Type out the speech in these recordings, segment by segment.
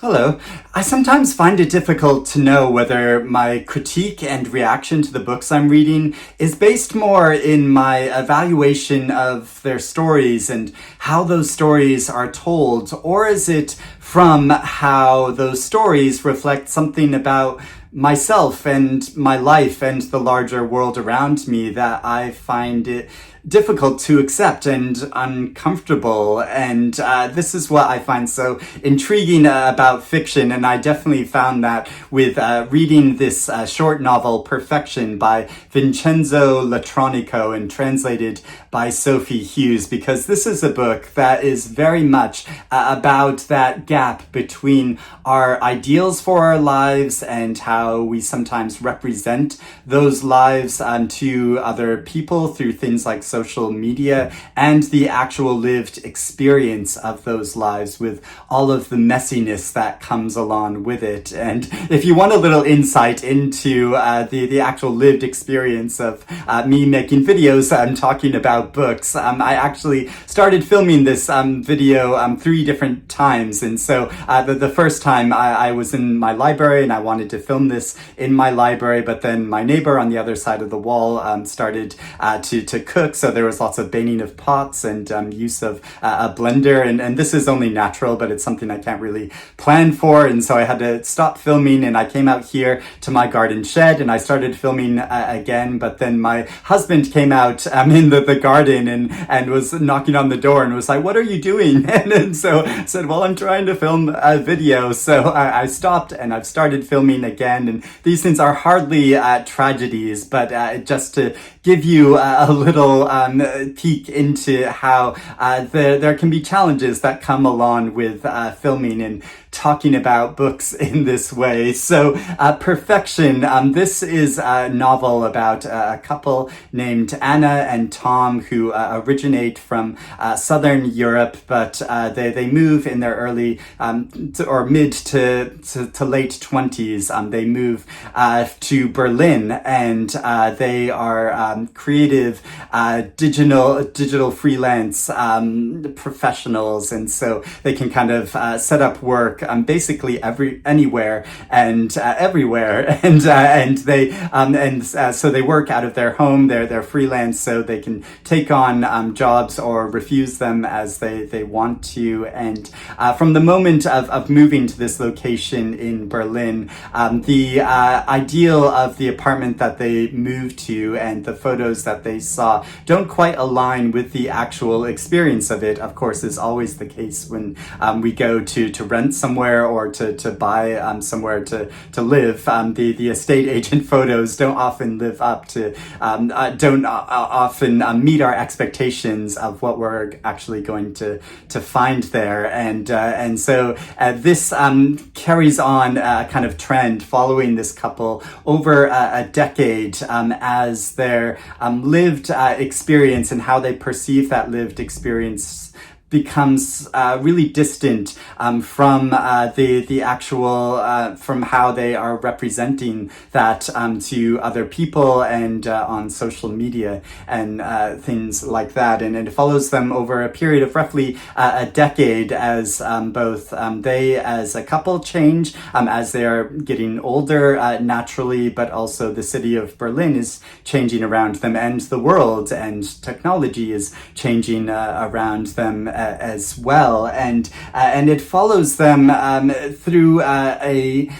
Hello. I sometimes find it difficult to know whether my critique and reaction to the books I'm reading is based more in my evaluation of their stories and how those stories are told, or is it from how those stories reflect something about myself and my life and the larger world around me that I find it difficult to accept and uncomfortable. And this is what I find so intriguing about fiction. And I definitely found that with reading this short novel, Perfection, by Vincenzo Latronico and translated by Sophie Hughes, because this is a book that is very much about that gap between our ideals for our lives and how we sometimes represent those lives to other people through things like social media, and the actual lived experience of those lives with all of the messiness that comes along with it. And if you want a little insight into the actual lived experience of me making videos talking about books, I actually started filming this video 3 different times. And so the first time I was in my library and I wanted to film this in my library, but then my neighbor on the other side of the wall started to cook, so there was lots of banging of pots and use of a blender, and this is only natural, but it's something I can't really plan for, and so I had to stop filming, and I came out here to my garden shed and I started filming again, but then my husband came out in the garden and was knocking on the door and was like, "What are you doing?" And so I said, "Well, I'm trying to film a video." So I stopped and I've started filming again, and these things are hardly tragedies, but just to give you a little peek into how there can be challenges that come along with filming and talking about books in this way. So Perfection, this is a novel about a couple named Anna and Tom who originate from Southern Europe, but they move in their early or mid to late 20s. They move to Berlin, and they are creative digital freelance professionals, and so they can kind of set up work basically anywhere and everywhere, and they so they work out of their home. They're freelance, so they can take on jobs or refuse them as they want to. And from the moment of moving to this location in Berlin, the ideal of the apartment that they moved to and the photos that they saw don't quite align with the actual experience of it. Of course, is always the case when we go to rent somewhere or to buy somewhere to live. The estate agent photos don't often live up to don't often meet our expectations of what we're actually going to find there. And so this carries on a kind of trend following this couple over a decade as their lived experience and how they perceive that lived experience becomes really distant from the actual from how they are representing that to other people and on social media and things like that. And it follows them over a period of roughly a decade as both they as a couple change as they are getting older naturally, but also the city of Berlin is changing around them, and the world and technology is changing around them as well, and it follows them through a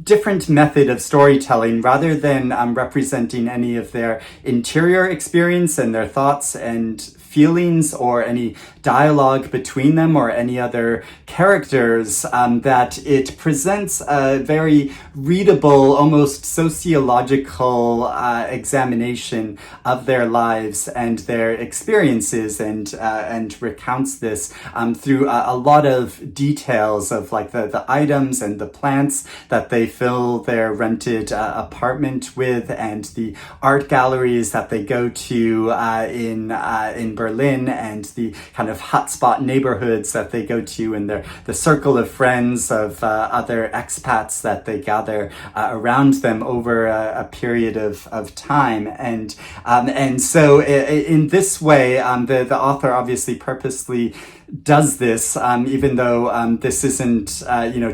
different method of storytelling rather than representing any of their interior experience and their thoughts and feelings or any dialogue between them or any other characters, that it presents a very readable, almost sociological examination of their lives and their experiences, and recounts this through a lot of details of like the items and the plants that they fill their rented apartment with, and the art galleries that they go to in Berlin, and the kind of hotspot neighborhoods that they go to, and the circle of friends of other expats that they gather around them over a period of time. And so in this way, the author obviously purposely does this, even though this isn't,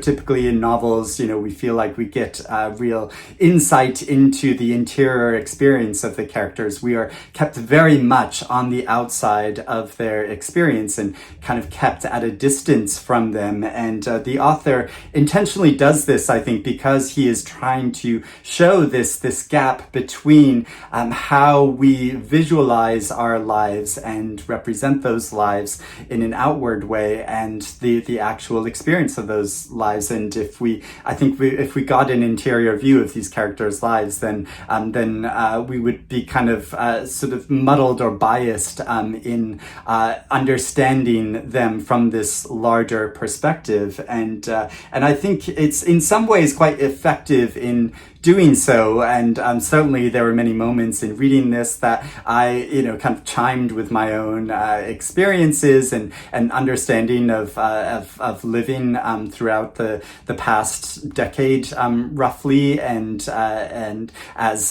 typically in novels, we feel like we get real insight into the interior experience of the characters. We are kept very much on the outside of their experience and kind of kept at a distance from them. And the author intentionally does this, I think, because he is trying to show this gap between how we visualize our lives and represent those lives in an outward way and the actual experience of those lives. And if we got an interior view of these characters' lives, then we would be kind of sort of muddled or biased in understanding them from this larger perspective. And I think it's in some ways quite effective in doing so. And certainly there were many moments in reading this that I, kind of chimed with my own experiences and understanding of living throughout the past decade, roughly, and as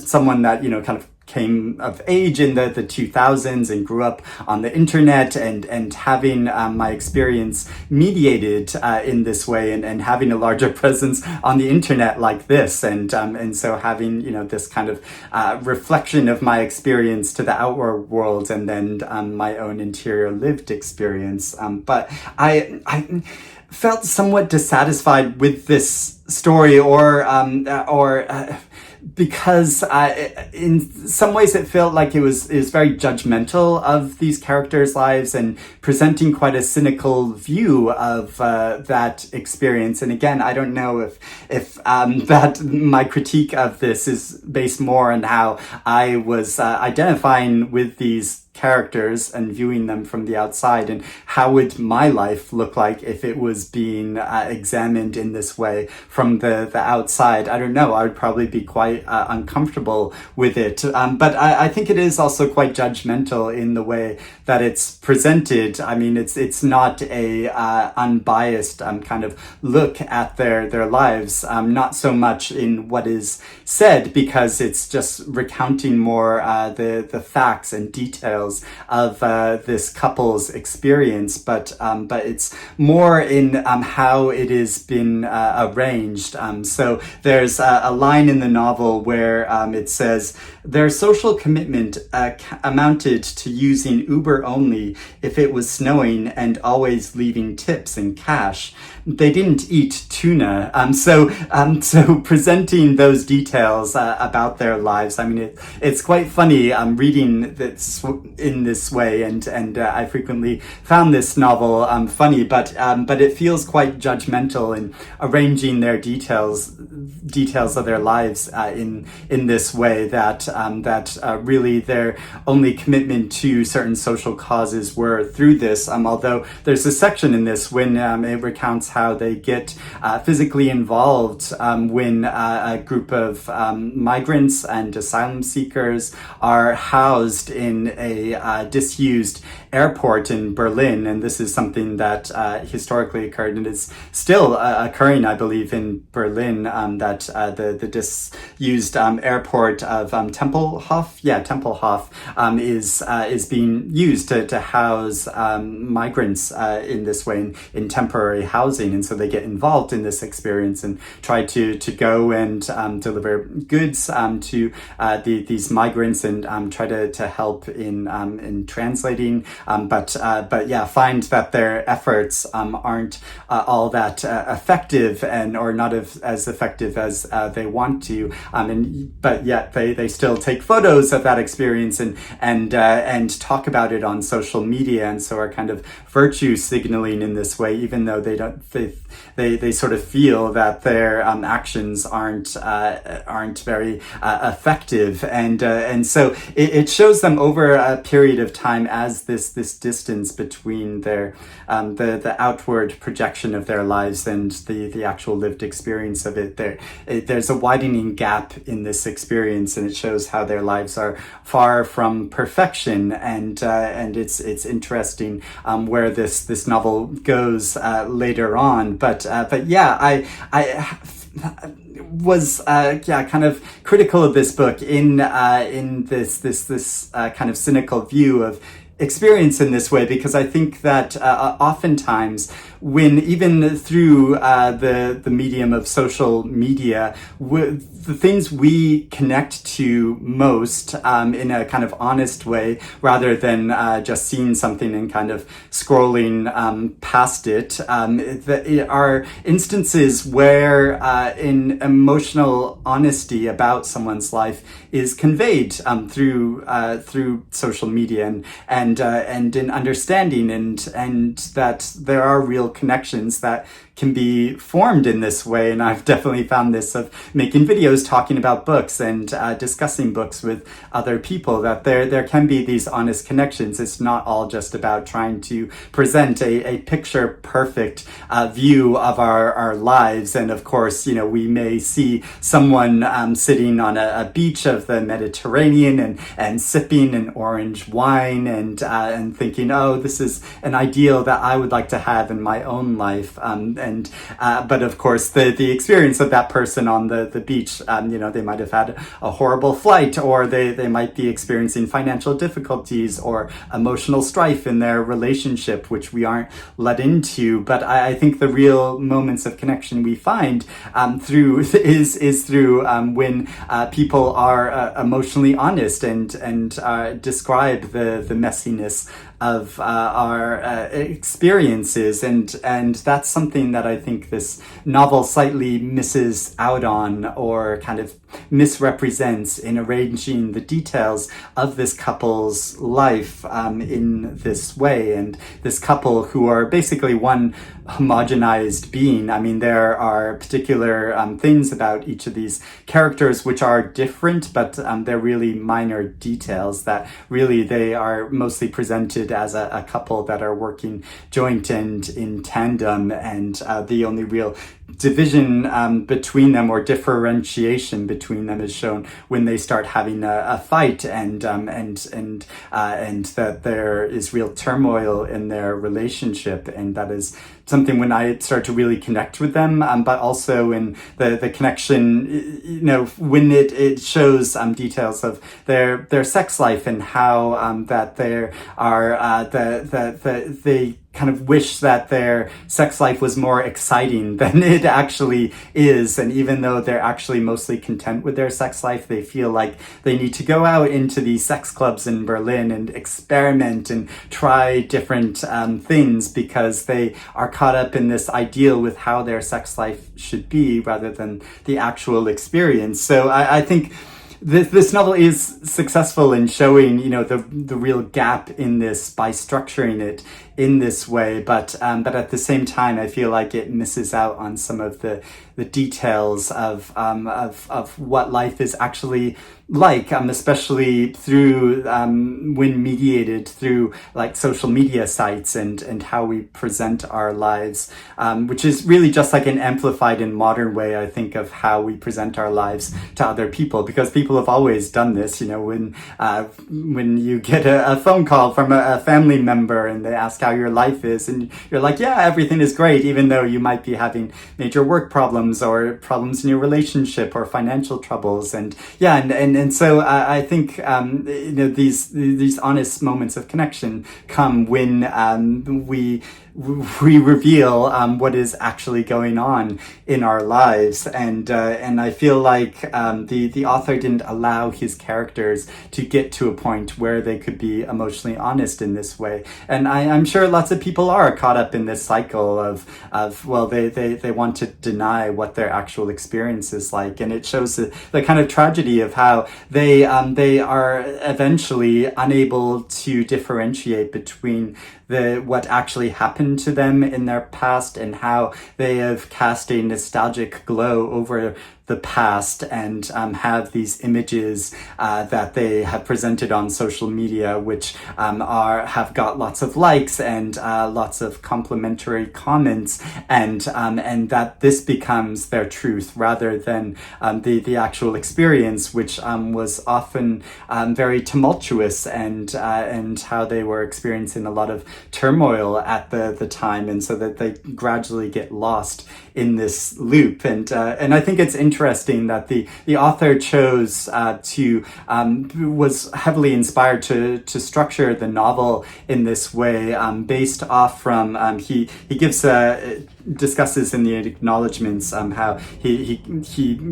someone that kind of came of age in the 2000s and grew up on the internet and having my experience mediated in this way and having a larger presence on the internet like this, and so having this kind of reflection of my experience to the outward world and then my own interior lived experience. But I felt somewhat dissatisfied with this story, or because in some ways it felt like it was very judgmental of these characters' lives and presenting quite a cynical view of that experience. And again, I don't know if that my critique of this is based more on how I was identifying with these characters and viewing them from the outside, and how would my life look like if it was being examined in this way from the outside. I don't know, I would probably be quite uncomfortable with it, but I think it is also quite judgmental in the way that it's presented. I mean, it's not a unbiased kind of look at their lives, not so much in what is said, because it's just recounting more the facts and details of this couple's experience, but it's more in how it has been arranged. So there's a line in the novel where it says, their social commitment amounted to using Uber only if it was snowing and always leaving tips and cash. They didn't eat tuna. So presenting those details about their lives, I mean, it's quite funny reading this in this way, and I frequently found this novel funny, but it feels quite judgmental in arranging their details of their lives in this way, that really their only commitment to certain social causes were through this. Although there's a section in this when it recounts how they get physically involved when a group of migrants and asylum seekers are housed in a disused airport in Berlin. And this is something that historically occurred and is still occurring, I believe, in Berlin, that the disused airport of Tempelhof is being used to house migrants in this way in temporary housing. And so they get involved in this experience and try to go and deliver goods to these migrants and try to help in translating, but find that their efforts aren't all that effective, or not as effective as they want to, but yet they still take photos of that experience and talk about it on social media, and so are kind of virtue signaling in this way, even though they sort of feel that their actions aren't very effective, and so it shows them over a period of time as this distance between their the outward projection of their lives and the actual lived experience of it. There's a widening gap in this experience, and it shows how their lives are far from perfection, and it's interesting where this novel goes later on. But yeah, I was kind of critical of this book in this kind of cynical view of experience in this way, because I think that oftentimes, when even through the medium of social media, the things we connect to most in a kind of honest way, rather than just seeing something and kind of scrolling past it, are instances where in emotional honesty about someone's life is conveyed through social media, and in understanding, and that there are real connections that can be formed in this way. And I've definitely found this of making videos talking about books and discussing books with other people, that there can be these honest connections. It's not all just about trying to present a picture perfect view of our lives. And of course, we may see someone sitting on a beach of the Mediterranean and sipping an orange wine and thinking, oh, this is an ideal that I would like to have in my own life. But of course, the experience of that person on the beach, they might have had a horrible flight, or they might be experiencing financial difficulties or emotional strife in their relationship, which we aren't let into. But I think the real moments of connection we find through when people are emotionally honest and describe the messiness of our experiences, and that's something that I think this novel slightly misses out on, or kind of misrepresents, in arranging the details of this couple's life in this way. And this couple, who are basically one homogenized being. I mean, there are particular things about each of these characters which are different, but they're really minor details that really they are mostly presented as a couple that are working joint and in tandem, and the only real division between them, or differentiation between them, is shown when they start having a fight, and that there is real turmoil in their relationship. And that is something when I start to really connect with them, but also in the connection, when it shows details of their sex life, and how that there are that they kind of wish that their sex life was more exciting than it actually is. And even though they're actually mostly content with their sex life, they feel like they need to go out into these sex clubs in Berlin and experiment and try different things, because they are caught up in this ideal with how their sex life should be, rather than the actual experience. So I think this novel is successful in showing, the real gap in this by structuring it in this way, but at the same time, I feel like it misses out on some of the details of what life is actually like, especially through when mediated through like social media sites and how we present our lives, which is really just like an amplified and modern way, I think, of how we present our lives to other people, because people have always done this. When you get a phone call from a family member and they ask how your life is, and you're like, yeah, everything is great, even though you might be having major work problems or problems in your relationship or financial troubles. And so I think these honest moments of connection come when we reveal what is actually going on in our lives, and I feel like the author didn't allow his characters to get to a point where they could be emotionally honest in this way. And I'm sure lots of people are caught up in this cycle of they want to deny what their actual experience is like, and it shows the kind of tragedy of how they are eventually unable to differentiate between what actually happened to them in their past, and how they have cast a nostalgic glow over the past, and have these images that they have presented on social media, which have got lots of likes and lots of complimentary comments, and that this becomes their truth, rather than the actual experience, which was often very tumultuous, and how they were experiencing a lot of turmoil at the time, and so that they gradually get lost in this loop. And I think it's interesting interesting that the author chose was heavily inspired to structure the novel in this way, based off from he gives discusses in the acknowledgments how he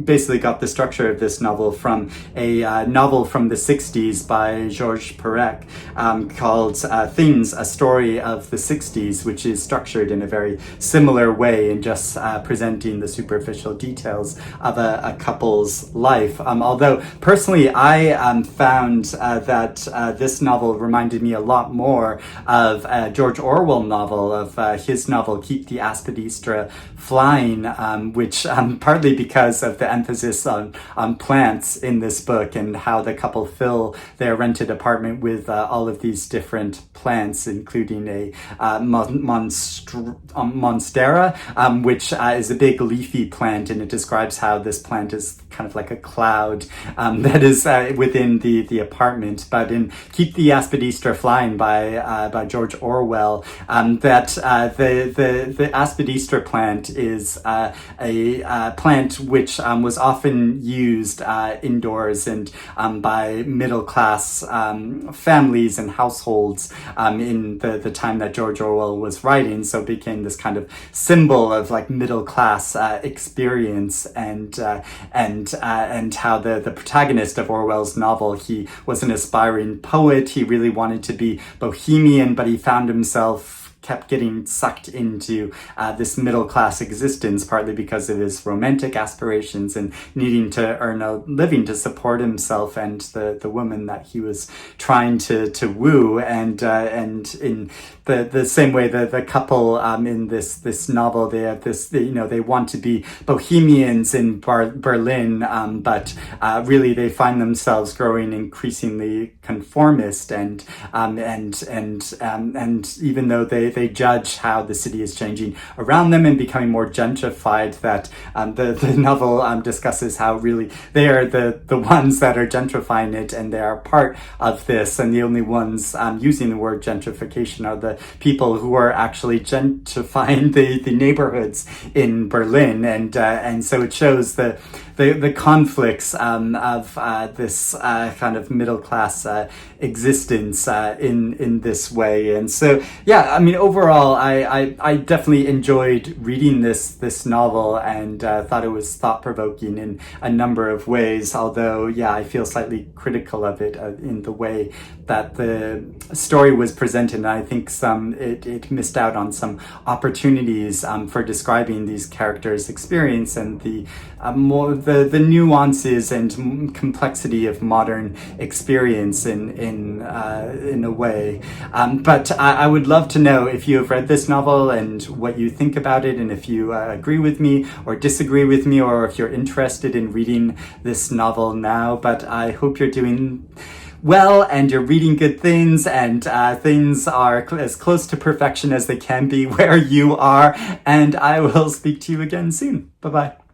basically got the structure of this novel from a novel from the 60s by Georges Perec, called Things, A Story of the 60s, which is structured in a very similar way in just presenting the superficial details of a couple's life. Although personally I found that this novel reminded me a lot more of a George Orwell novel, of his novel Keep the Aspidistra Flying, which partly because of the emphasis on plants in this book and how the couple fill their rented apartment with all of these different plants, including a monstera, which is a big leafy plant, and it describes how this plant is kind of like a cloud that is within the apartment. But in Keep the Aspidistra Flying by George Orwell, that the Aspidistra plant is a plant which was often used indoors and by middle class families and households in the time that George Orwell was writing. So it became this kind of symbol of like middle class experience, and how the protagonist of Orwell's novel, he was an aspiring poet. He really wanted to be bohemian, but he found himself kept getting sucked into this middle-class existence, partly because of his romantic aspirations and needing to earn a living to support himself and the woman that he was trying to woo. And in the same way, the couple in this novel, they have this, they want to be bohemians in Berlin, but really they find themselves growing increasingly conformist, and even though they judge how the city is changing around them and becoming more gentrified, that the novel discusses how really they are the ones that are gentrifying it, and they are part of this, and the only ones using the word gentrification are the people who are actually gentrifying the neighborhoods in Berlin. And so it shows the conflicts of this kind of middle class existence in this way. And so yeah, I mean, overall I definitely enjoyed reading this novel, and thought it was thought-provoking in a number of ways, although yeah, I feel slightly critical of it in the way that the story was presented. And I think it missed out on some opportunities for describing these characters' experience and the nuances and complexity of modern experience in a way. But I would love to know if you have read this novel and what you think about it, and if you agree with me or disagree with me, or if you're interested in reading this novel now. But I hope you're doing well and you're reading good things, and things are as close to perfection as they can be where you are. And I will speak to you again soon. Bye-bye.